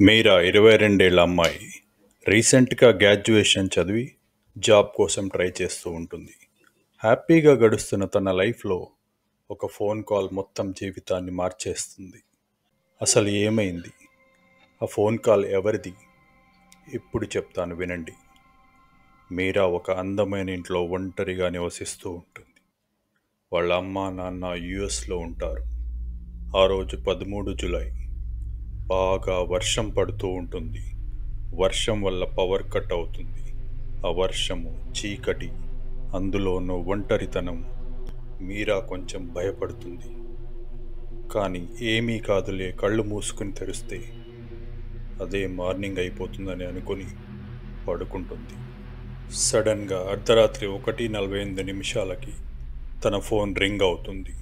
మీరా 22 ఏళ్ల అమ్మాయి రీసెంట్గా గ్రాడ్యుయేషన్ చదివి జాబ్ కోసం ట్రై చేస్తూ ఉంటుంది. హ్యాపీగా గడుస్తున్న తన లైఫ్లో ఒక ఫోన్ కాల్ మొత్తం జీవితాన్ని మార్చేస్తుంది. అసలు ఏమైంది? ఆ ఫోన్ కాల్ ఎవరిది? ఇప్పుడు చెప్తాను వినండి. మీరా ఒక అందమైన ఇంట్లో ఒంటరిగా నివసిస్తూ ఉంటుంది. వాళ్ళ అమ్మ నాన్న యుఎస్లో ఉంటారు. ఆ రోజు 13 జూలై. బాగా వర్షం పడుతూ ఉంటుంది. వర్షం వల్ల పవర్ కట్ అవుతుంది. ఆ వర్షము, చీకటి, అందులోనూ ఒంటరితనం. మీరా కొంచెం భయపడుతుంది. కానీ ఏమీ కాదులే, కళ్ళు మూసుకుని తెరిస్తే అదే మార్నింగ్ అయిపోతుందని అనుకుని పడుకుంటుంది. సడన్గా అర్ధరాత్రి 1:48 తన ఫోన్ రింగ్ అవుతుంది.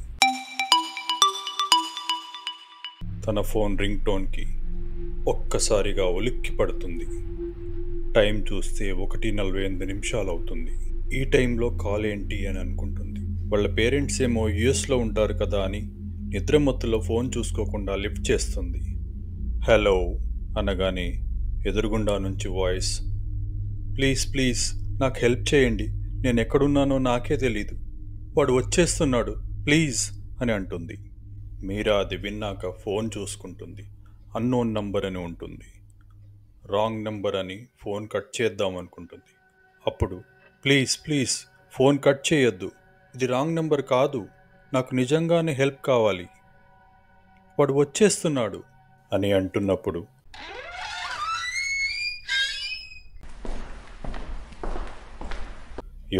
తన ఫోన్ రింగ్ టోన్కి ఒక్కసారిగా ఉలిక్కి పడుతుంది. టైం చూస్తే 1:48 అవుతుంది. ఈ టైంలో కాల్ ఏంటి అని అనుకుంటుంది. వాళ్ళ పేరెంట్స్ ఏమో యుఎస్లో ఉంటారు కదా అని నిద్రమత్తులో ఫోన్ చూసుకోకుండా లిఫ్ట్ చేస్తుంది. హలో అనగానే ఎదురుగుండా నుంచి వాయిస్, ప్లీజ్ ప్లీజ్ నాకు హెల్ప్ చేయండి, నేను ఎక్కడున్నానో నాకే తెలీదు, వాడు వచ్చేస్తున్నాడు ప్లీజ్ అని అంటుంది. మీరా అది విన్నాక ఫోన్ చూసుకుంటుంది. అన్నోన్ నంబర్ అని ఉంటుంది. రాంగ్ నంబర్ అని ఫోన్ కట్ చేద్దాం అనుకుంటుంది. అప్పుడు ప్లీజ్ ప్లీజ్ ఫోన్ కట్ చేయొద్దు, ఇది రాంగ్ నంబర్ కాదు, నాకు నిజంగానే హెల్ప్ కావాలి, వాడు వచ్చేస్తున్నాడు అని అంటున్నప్పుడు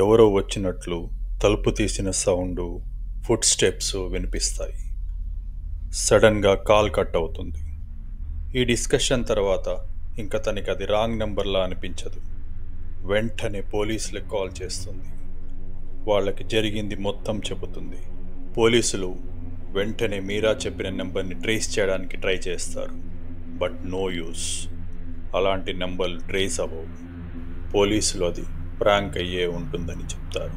ఎవరో వచ్చినట్లు తలుపు తీసిన సౌండు, ఫుట్ స్టెప్స్ వినిపిస్తాయి. సడన్గా కాల్ కట్ అవుతుంది. ఈ డిస్కషన్ తర్వాత ఇంకా తనకి అది రాంగ్ నెంబర్లా అనిపించదు. వెంటనే పోలీసులకు కాల్ చేస్తుంది. వాళ్ళకి జరిగింది మొత్తం చెబుతుంది. పోలీసులు వెంటనే మీరా చెప్పిన నెంబర్ని ట్రేస్ చేయడానికి ట్రై చేస్తారు. But no use. అలాంటి నెంబర్లు ట్రేస్ అవ్వవు. పోలీసులు అది ప్రాంక్ అయ్యే ఉంటుందని చెప్తారు.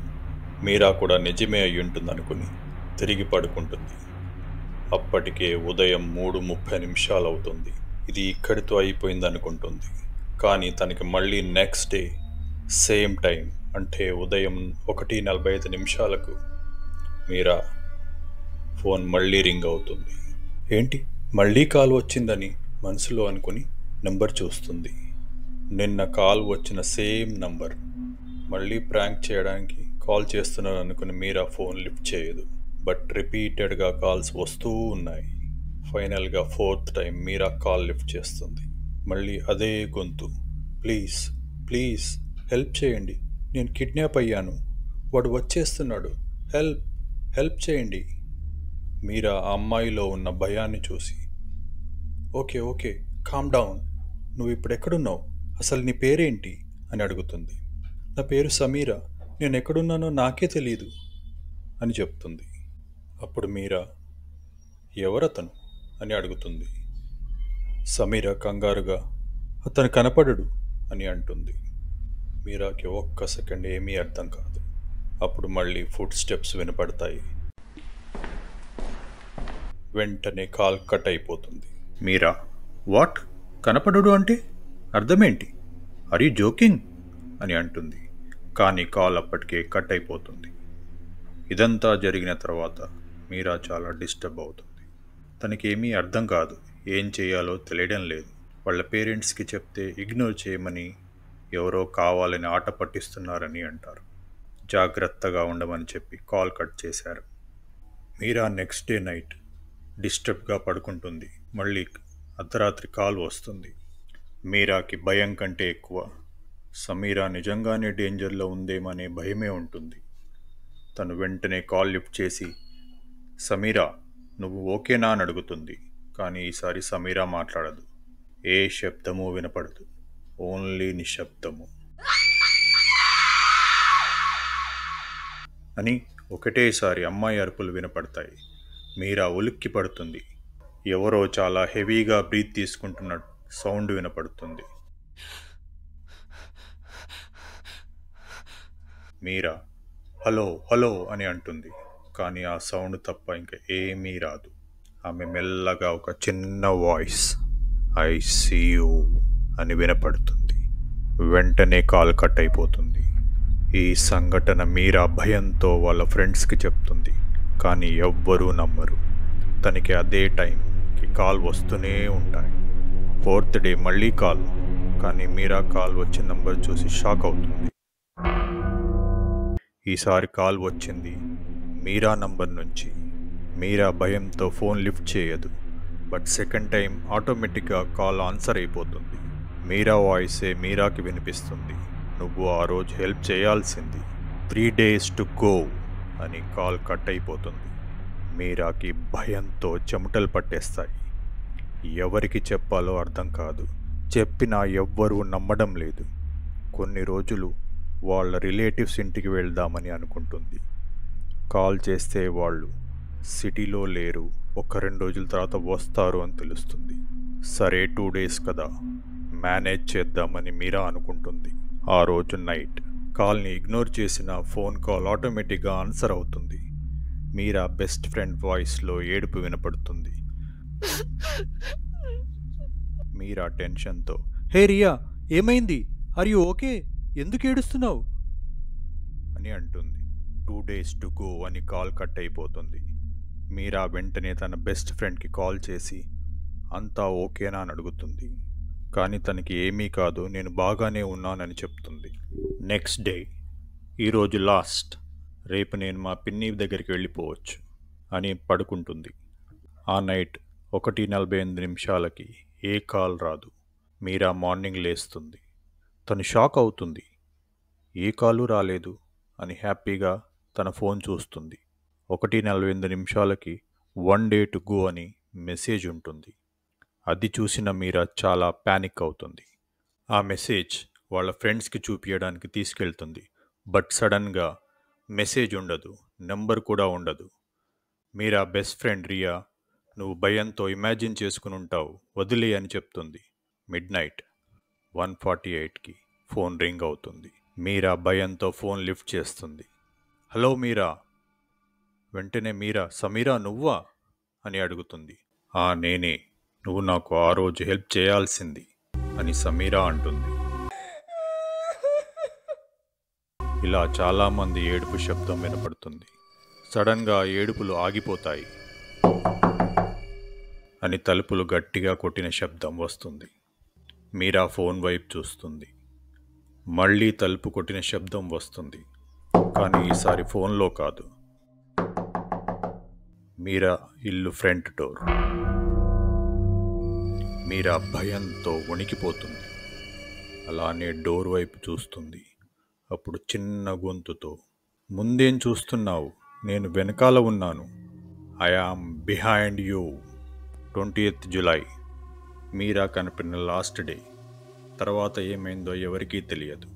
మీరా కూడా నిజమే అయి ఉంటుందనుకుని తిరిగి పడుకుంటుంది. అప్పటికే ఉదయం 3:30 అవుతుంది. ఇది ఇక్కడితో అయిపోయిందనుకుంటుంది. కానీ తనకి మళ్ళీ నెక్స్ట్ డే సేమ్ టైం, అంటే ఉదయం 1:45 మీరా ఫోన్ మళ్ళీ రింగ్ అవుతుంది. ఏంటి మళ్ళీ కాల్ వచ్చిందని మనసులో అనుకుని నెంబర్ చూస్తుంది. నిన్న కాల్ వచ్చిన సేమ్ నంబర్. మళ్ళీ ప్రాంక్ చేయడానికి కాల్ చేస్తున్నాను అనుకుని మీరా ఫోన్ లిఫ్ట్ చేయదు. బట్ రిపీటెడ్గా కాల్స్ వస్తూ ఉన్నాయి. ఫైనల్గా 4th టైం మీరా కాల్ లిఫ్ట్ చేస్తుంది. మళ్ళీ అదే గొంతు, ప్లీజ్ ప్లీజ్ హెల్ప్ చేయండి, నేను కిడ్నాప్ అయ్యాను, వాడు వచ్చేస్తున్నాడు, హెల్ప్ హెల్ప్ చేయండి. మీరా ఆ అమ్మాయిలో ఉన్న భయాన్ని చూసి, ఓకే ఓకే కామ్ డౌన్, నువ్వు ఇప్పుడు ఎక్కడున్నావు, అసలు నీ పేరేంటి అని అడుగుతుంది. నా పేరు సమీరా, నేను ఎక్కడున్నానో నాకే తెలీదు అని చెప్తుంది. అప్పుడు మీరా ఎవరతను అని అడుగుతుంది. సమీరా కంగారుగా అతను కనపడడు అని అంటుంది. మీరాకి ఒక్క సెకండ్ ఏమీ అర్థం కాదు. అప్పుడు మళ్ళీ ఫుట్ స్టెప్స్ వినపడతాయి. వెంటనే కాల్ కట్ అయిపోతుంది. మీరా వాట్, కనపడడు అంటే అర్థమేంటి, ఆర్ యూ జోకింగ్ అని అంటుంది. కానీ కాల్ అప్పటికే కట్ అయిపోతుంది. ఇదంతా జరిగిన తర్వాత మీరా చాలా డిస్టర్బ్ అవుతుంది. తనకేమీ అర్థం కాదు, ఏం చేయాలో తెలియడం లేదు. వాళ్ళ పేరెంట్స్కి చెప్తే ఇగ్నోర్ చేయమని, ఎవరో కావాలని ఆట పట్టిస్తున్నారని అంటారు. జాగ్రత్తగా ఉండమని చెప్పి కాల్ కట్ చేశారు. మీరా నెక్స్ట్ డే నైట్ డిస్టర్బ్గా పడుకుంటుంది. మళ్ళీ అర్ధరాత్రి కాల్ వస్తుంది. మీరాకి భయం కంటే ఎక్కువ సమీరా నిజంగానే డేంజర్లో ఉందేమనే భయమే ఉంటుంది. తను వెంటనే కాల్ లిఫ్ట్ చేసి, సమీరా నువ్వు ఓకేనా అని అడుగుతుంది. కానీ ఈసారి సమీరా మాట్లాడదు. ఏ శబ్దము వినపడదు, ఓన్లీ నిశ్శబ్దము అని ఒకటేసారి అమ్మాయి అరుపులు వినపడతాయి. మీరా ఉలిక్కి పడుతుంది. ఎవరో చాలా హెవీగా బ్రీత్ తీసుకుంటున్న సౌండ్ వినపడుతుంది. మీరా హలో హలో అని అంటుంది. కానీ ఆ సౌండ్ తప్ప ఇంకా ఏమీ రాదు. ఆమె మెల్లగా ఒక చిన్న వాయిస్, ఐ సీ యూ అని వినపడుతుంది. వెంటనే కాల్ కట్ అయిపోతుంది. ఈ సంఘటన మీరా భయంతో వాళ్ళ ఫ్రెండ్స్కి చెప్తుంది. కానీ ఎవ్వరూ నమ్మరు. తనకి అదే టైంకి కాల్ వస్తూనే ఉంటాయి. ఫోర్త్ డే మళ్ళీ కాల్. కానీ మీరా కాల్ వచ్చిన నంబర్ చూసి షాక్ అవుతుంది. ఈసారి కాల్ వచ్చింది మీరా నంబర్ నుంచి. మీరా భయంతో ఫోన్ లిఫ్ట్ చేయదు. బట్ సెకండ్ టైం ఆటోమేటిక్గా కాల్ ఆన్సర్ అయిపోతుంది. మీరా వాయిసే మీరాకి వినిపిస్తుంది. నువ్వు ఆ రోజు హెల్ప్ చేయాల్సింది, 3 days to go అని కాల్ కట్ అయిపోతుంది. మీరాకి భయంతో చెమటలు పట్టేస్తాయి. ఎవరికి చెప్పాలో అర్థం కాదు. చెప్పినా ఎవ్వరూ నమ్మడం లేదు. కొన్ని రోజులు వాళ్ళ రిలేటివ్స్ ఇంటికి వెళ్దామని అనుకుంటుంది. కాల్ చేస్తే వాళ్ళు సిటీలో లేరు, 1-2 రోజుల తర్వాత వస్తారు అని తెలుస్తుంది. సరే 2 days కదా, మేనేజ్ చేద్దామని మీరా అనుకుంటుంది. ఆ రోజు నైట్ కాల్ని ఇగ్నోర్ చేసిన ఫోన్ కాల్ ఆటోమేటిక్గా ఆన్సర్ అవుతుంది. మీరా బెస్ట్ ఫ్రెండ్ వాయిస్లో ఏడుపు వినపడుతుంది. మీరా టెన్షన్తో, హే రియా, ఏమైంది? Are you okay? ఎందుకు ఏడుస్తున్నావు అని అంటుంది. 2 days to go అని కాల్ కట్ అయిపోతుంది. మీరా వెంటనే తన బెస్ట్ ఫ్రెండ్కి కాల్ చేసి అంతా ఓకేనా అని అడుగుతుంది. కానీ తనకి ఏమీ కాదు, నేను బాగానే ఉన్నానని చెప్తుంది. నెక్స్ట్ డే, ఈరోజు లాస్ట్, రేపు నేను మా పిన్ని దగ్గరికి వెళ్ళిపోవచ్చు అని పడుకుంటుంది. ఆ నైట్ 1:48 ఏ కాల్ రాదు. మీరా మార్నింగ్ లేస్తుంది. తను షాక్ అవుతుంది. ఏ కాలు రాలేదు అని హ్యాపీగా తన ఫోన్ చూస్తుంది. 1:48 1 day to go అని మెసేజ్ ఉంటుంది. అది చూసిన మీరా చాలా ప్యానిక్ అవుతుంది. ఆ మెసేజ్ వాళ్ళ ఫ్రెండ్స్కి చూపించడానికి తీసుకెళ్తుంది. బట్ సడన్గా మెసేజ్ ఉండదు, నెంబర్ కూడా ఉండదు. మీరా బెస్ట్ ఫ్రెండ్ రియా, నువ్వు భయంతో ఇమాజిన్ చేసుకుని ఉంటావు, వదిలే అని చెప్తుంది. midnight 1:48 ఫోన్ రింగ్ అవుతుంది. మీరా భయంతో ఫోన్ లిఫ్ట్ చేస్తుంది. హలో మీరా. వెంటనే మీరా, సమీరా నువ్వా అని అడుగుతుంది. నేనే, నువ్వు నాకు ఆ రోజు హెల్ప్ చేయాల్సింది అని సమీరా అంటుంది. ఇలా చాలామంది ఏడుపు శబ్దం వినపడుతుంది. సడన్గా ఏడుపులు ఆగిపోతాయి అని తలుపులు గట్టిగా కొట్టిన శబ్దం వస్తుంది. మీరా ఫోన్ వైపు చూస్తుంది. మళ్ళీ తలుపు కొట్టిన శబ్దం వస్తుంది. కానీ ఈసారి ఫోన్లో కాదు, మీరా ఇల్లు ఫ్రంట్ డోర్. మీరా భయంతో వణికిపోతుంది. అలానే డోర్ వైపు చూస్తుంది. అప్పుడు చిన్న గొంతుతో, ముందేం చూస్తున్నావు? నేను వెనకాల ఉన్నాను. I am behind you. 20th July Meera కనిపిన లాస్ట్ డే. తర్వాత ఏమైందో ఎవరికీ తెలియదు.